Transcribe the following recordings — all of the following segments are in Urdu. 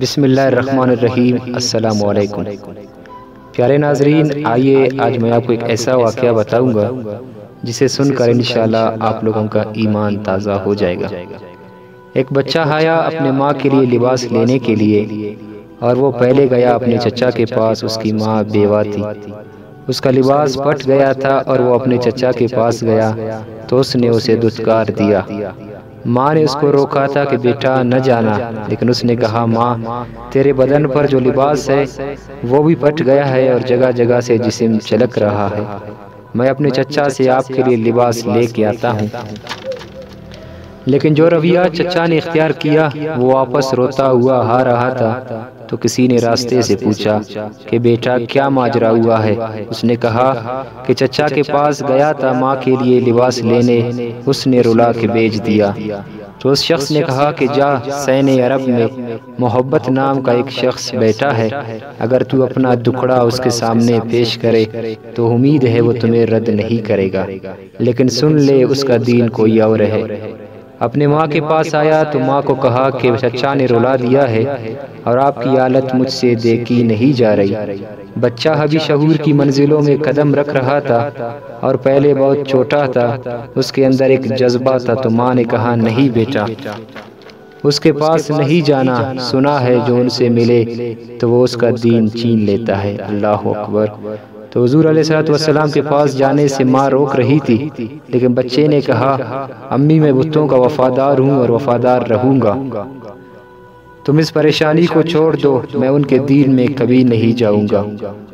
بسم اللہ الرحمن الرحیم۔ السلام علیکم پیارے ناظرین، آئیے آج میں آپ کو ایک ایسا واقعہ بتاؤں گا جسے سن کر انشاءاللہ آپ لوگوں کا ایمان تازہ ہو جائے گا۔ ایک بچہ آیا اپنے ماں کے لیے لباس لینے کے لیے، اور وہ پہلے گیا اپنے چچا کے پاس۔ اس کی ماں بیوہ تھی، اس کا لباس پھٹ گیا تھا اور وہ اپنے چچا کے پاس گیا تو اس نے اسے دھتکار دیا۔ ماں نے اس کو روکا تھا کہ بیٹا نہ جانا، لیکن اس نے کہا ماں، تیرے بدن پر جو لباس ہے وہ بھی پھٹ گیا ہے اور جگہ جگہ سے جسم چلک رہا ہے، میں اپنے چچا سے آپ کے لیے لباس لے کے آتا ہوں۔ لیکن جو رویہ چچا نے اختیار کیا وہ واپس روتا ہوا آ رہا تھا تو کسی نے راستے سے پوچھا کہ بیٹا کیا ماجرا ہوا ہے؟ اس نے کہا کہ چچا کے پاس گیا تھا ماں کے لیے لباس لینے، اس نے رلا کے بھیج دیا۔ تو اس شخص نے کہا کہ جا، سین عرب میں محبت نام کا ایک شخص بیٹھا ہے، اگر تو اپنا دکھڑا اس کے سامنے پیش کرے تو امید ہے وہ تمہیں رد نہیں کرے گا، لیکن سن لے اس کا دین کوئی اور ہے۔ اپنے ماں کے پاس آیا تو ماں کو کہا کہ چچا نے رلا دیا ہے اور آپ کی حالت مجھ سے دیکھی نہیں جا رہی۔ بچہ ابھی شعور کی منزلوں میں قدم رکھ رہا تھا اور پہلے بہت چھوٹا تھا، اس کے اندر ایک جذبہ تھا۔ تو ماں نے کہا نہیں بیٹا، اس کے پاس نہیں جانا، سنا ہے جو ان سے ملے تو وہ اس کا دین چھین لیتا ہے۔ اللہ اکبر۔ تو حضور علیہ السلام کے پاس جانے سے ماں روک رہی تھی، لیکن بچے نے کہا امی میں بتوں کا وفادار ہوں اور وفادار رہوں گا، تم اس پریشانی کو چھوڑ دو، میں ان کے دین میں کبھی نہیں جاؤں گا۔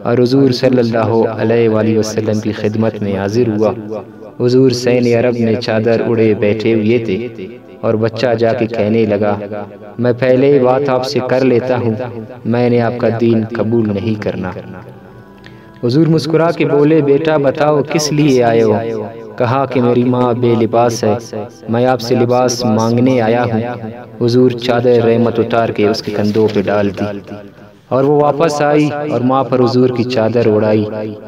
اور حضور صلی اللہ علیہ وآلہ وسلم کی خدمت میں حاضر ہوا۔ حضور سین عرب میں چادر اڑے بیٹھے ہوئے تھے اور بچہ جا کے کہنے لگا میں پہلے ہی بات آپ سے کر لیتا ہوں، میں نے آپ کا دین قبول نہیں کرنا۔ حضور مسکرا کے بولے بیٹا بتاؤ کس لیے آئے ہو؟ کہا کہ میری ماں بے لباس ہے، میں آپ سے لباس مانگنے آیا ہوں۔ حضور چادر رحمت اتار کے اس کے کندھوں پہ ڈال دی اور وہ واپس آئی اور ماں پر حضور کی چادر اڑائی،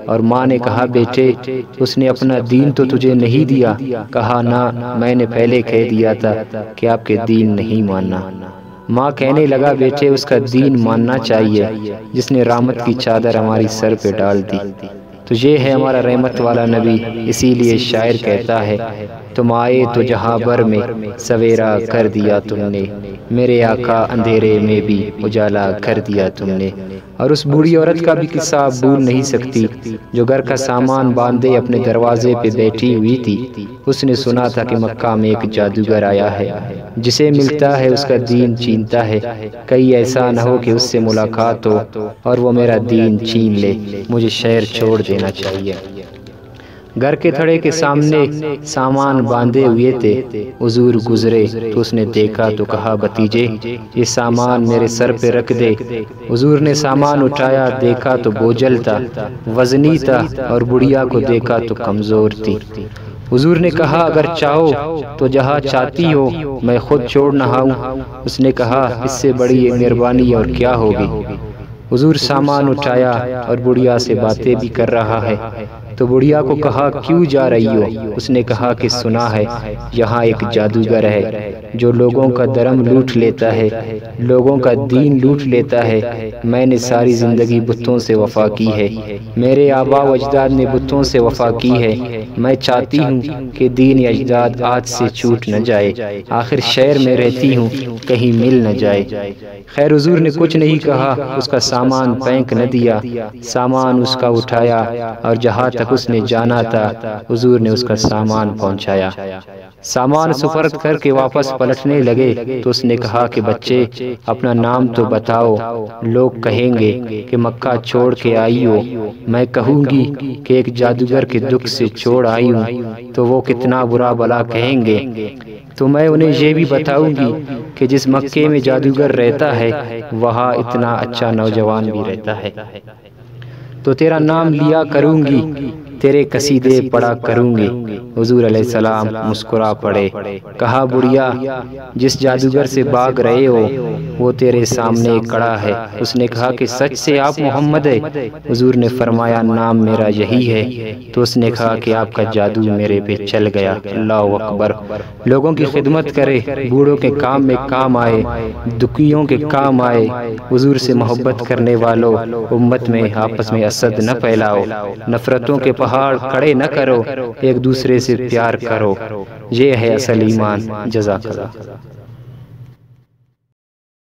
اور ماں نے کہا بیٹے اس نے اپنا دین تو تجھے نہیں دیا؟ کہا نہ، میں نے پہلے کہہ دیا تھا کہ آپ کے دین نہیں ماننا۔ ماں کہنے لگا بیٹے اس کا دین ماننا چاہیے جس نے رحمت کی چادر ہماری سر پہ ڈال دی۔ تو یہ ہے ہمارا رحمت والا نبی، اسی لیے شاعر کہتا ہے تم آئے تو جہاں بھر میں سویرا کر دیا تم نے، میرے آقا اندھیرے میں بھی اجالا کر دیا تم نے۔ اور اس بوڑھی عورت کا بھی قصہ آپ بھول نہیں سکتی جو گھر کا سامان باندھے اپنے دروازے پہ بیٹھی ہوئی تھی۔ اس نے سنا تھا کہ مکہ میں ایک جادوگر آیا ہے، جسے ملتا ہے اس کا دین چھینتا ہے، کہیں ایسا نہ ہو کہ اس سے ملاقات ہو اور وہ میرا دین چھین لے، مجھے شہر چھوڑ دینا چاہیے۔ گھر کے تھڑے کے سامنے سامان باندھے ہوئے تھے، حضور گزرے تو اس نے دیکھا تو کہا بھتیجے یہ سامان میرے سر پہ رکھ دے۔ حضور نے سامان اٹھایا، دیکھا تو بوجھل تھا، وزنی تھا، اور بڑھیا کو دیکھا تو کمزور تھی۔ حضور نے کہا اگر چاہو تو جہاں چاہتی ہو میں خود چھوڑ نہ آؤں۔ اس نے کہا اس سے بڑی مہربانی اور کیا ہوگی۔ حضور سامان اٹھایا اور بڑھیا سے باتیں بھی کر رہا ہے۔ تو بڑھیا کو کہا کیوں جا رہی ہو؟ اس نے کہا کہ سنا ہے یہاں ایک جادوگر ہے جو لوگوں کا دھرم لوٹ لیتا ہے، لوگوں کا دین لوٹ لیتا ہے۔ میں نے ساری زندگی بتوں سے وفا کی ہے، میرے آبا و اجداد نے بتوں سے وفا کی ہے، میں چاہتی ہوں کہ دین اجداد آج سے چھوٹ نہ جائے، آخر شہر میں رہتی ہوں کہیں مل نہ جائے۔ خیر حضور نے کچھ نہیں کہا، اس کا سامان پھینک نہ دیا، سامان اس کا اٹھایا اور جہاں تک اس نے جانا تھا حضور نے اس کا سامان پہنچایا۔ سامان سپرد کر کے واپس پلٹنے لگے تو اس نے کہا کہ بچے اپنا نام تو بتاؤ، لوگ کہیں گے کہ مکہ چھوڑ کے آئی ہو، میں کہوں گی کہ ایک جادوگر کے دکھ سے چھوڑ آئی ہوں تو وہ کتنا برا بلا کہیں گے، تو میں انہیں یہ بھی بتاؤں گی کہ جس مکے میں جادوگر رہتا ہے وہاں اتنا اچھا نوجوان بھی رہتا ہے، تو تیرا نام لیا کروں گی، تیرے قصیدے پڑھا کروں گی۔ حضور علیہ السلام مسکرا پڑے، کہا بڑھیا جس جادوگر سے بھاگ رہے ہو وہ تیرے سامنے کھڑا ہے۔ اس نے کہا کہ سچ سے آپ محمد ہے؟ حضور نے فرمایا نام میرا یہی ہے۔ تو اس نے کہا کہ آپ کا جادو میرے پہ چل گیا۔ اللہ اکبر۔ لوگوں کی خدمت کرے، بوڑھوں کے کام میں کام آئے، دکھیوں کے کام آئے۔ حضور سے محبت کرنے والوں، امت میں آپس میں حسد نہ پھیلاؤ، نفرتوں کے پہاڑ کھڑے نہ کرو، ایک دوسرے سے پیار کرو، یہ ہے اصل ایمان۔ جزاک اللہ۔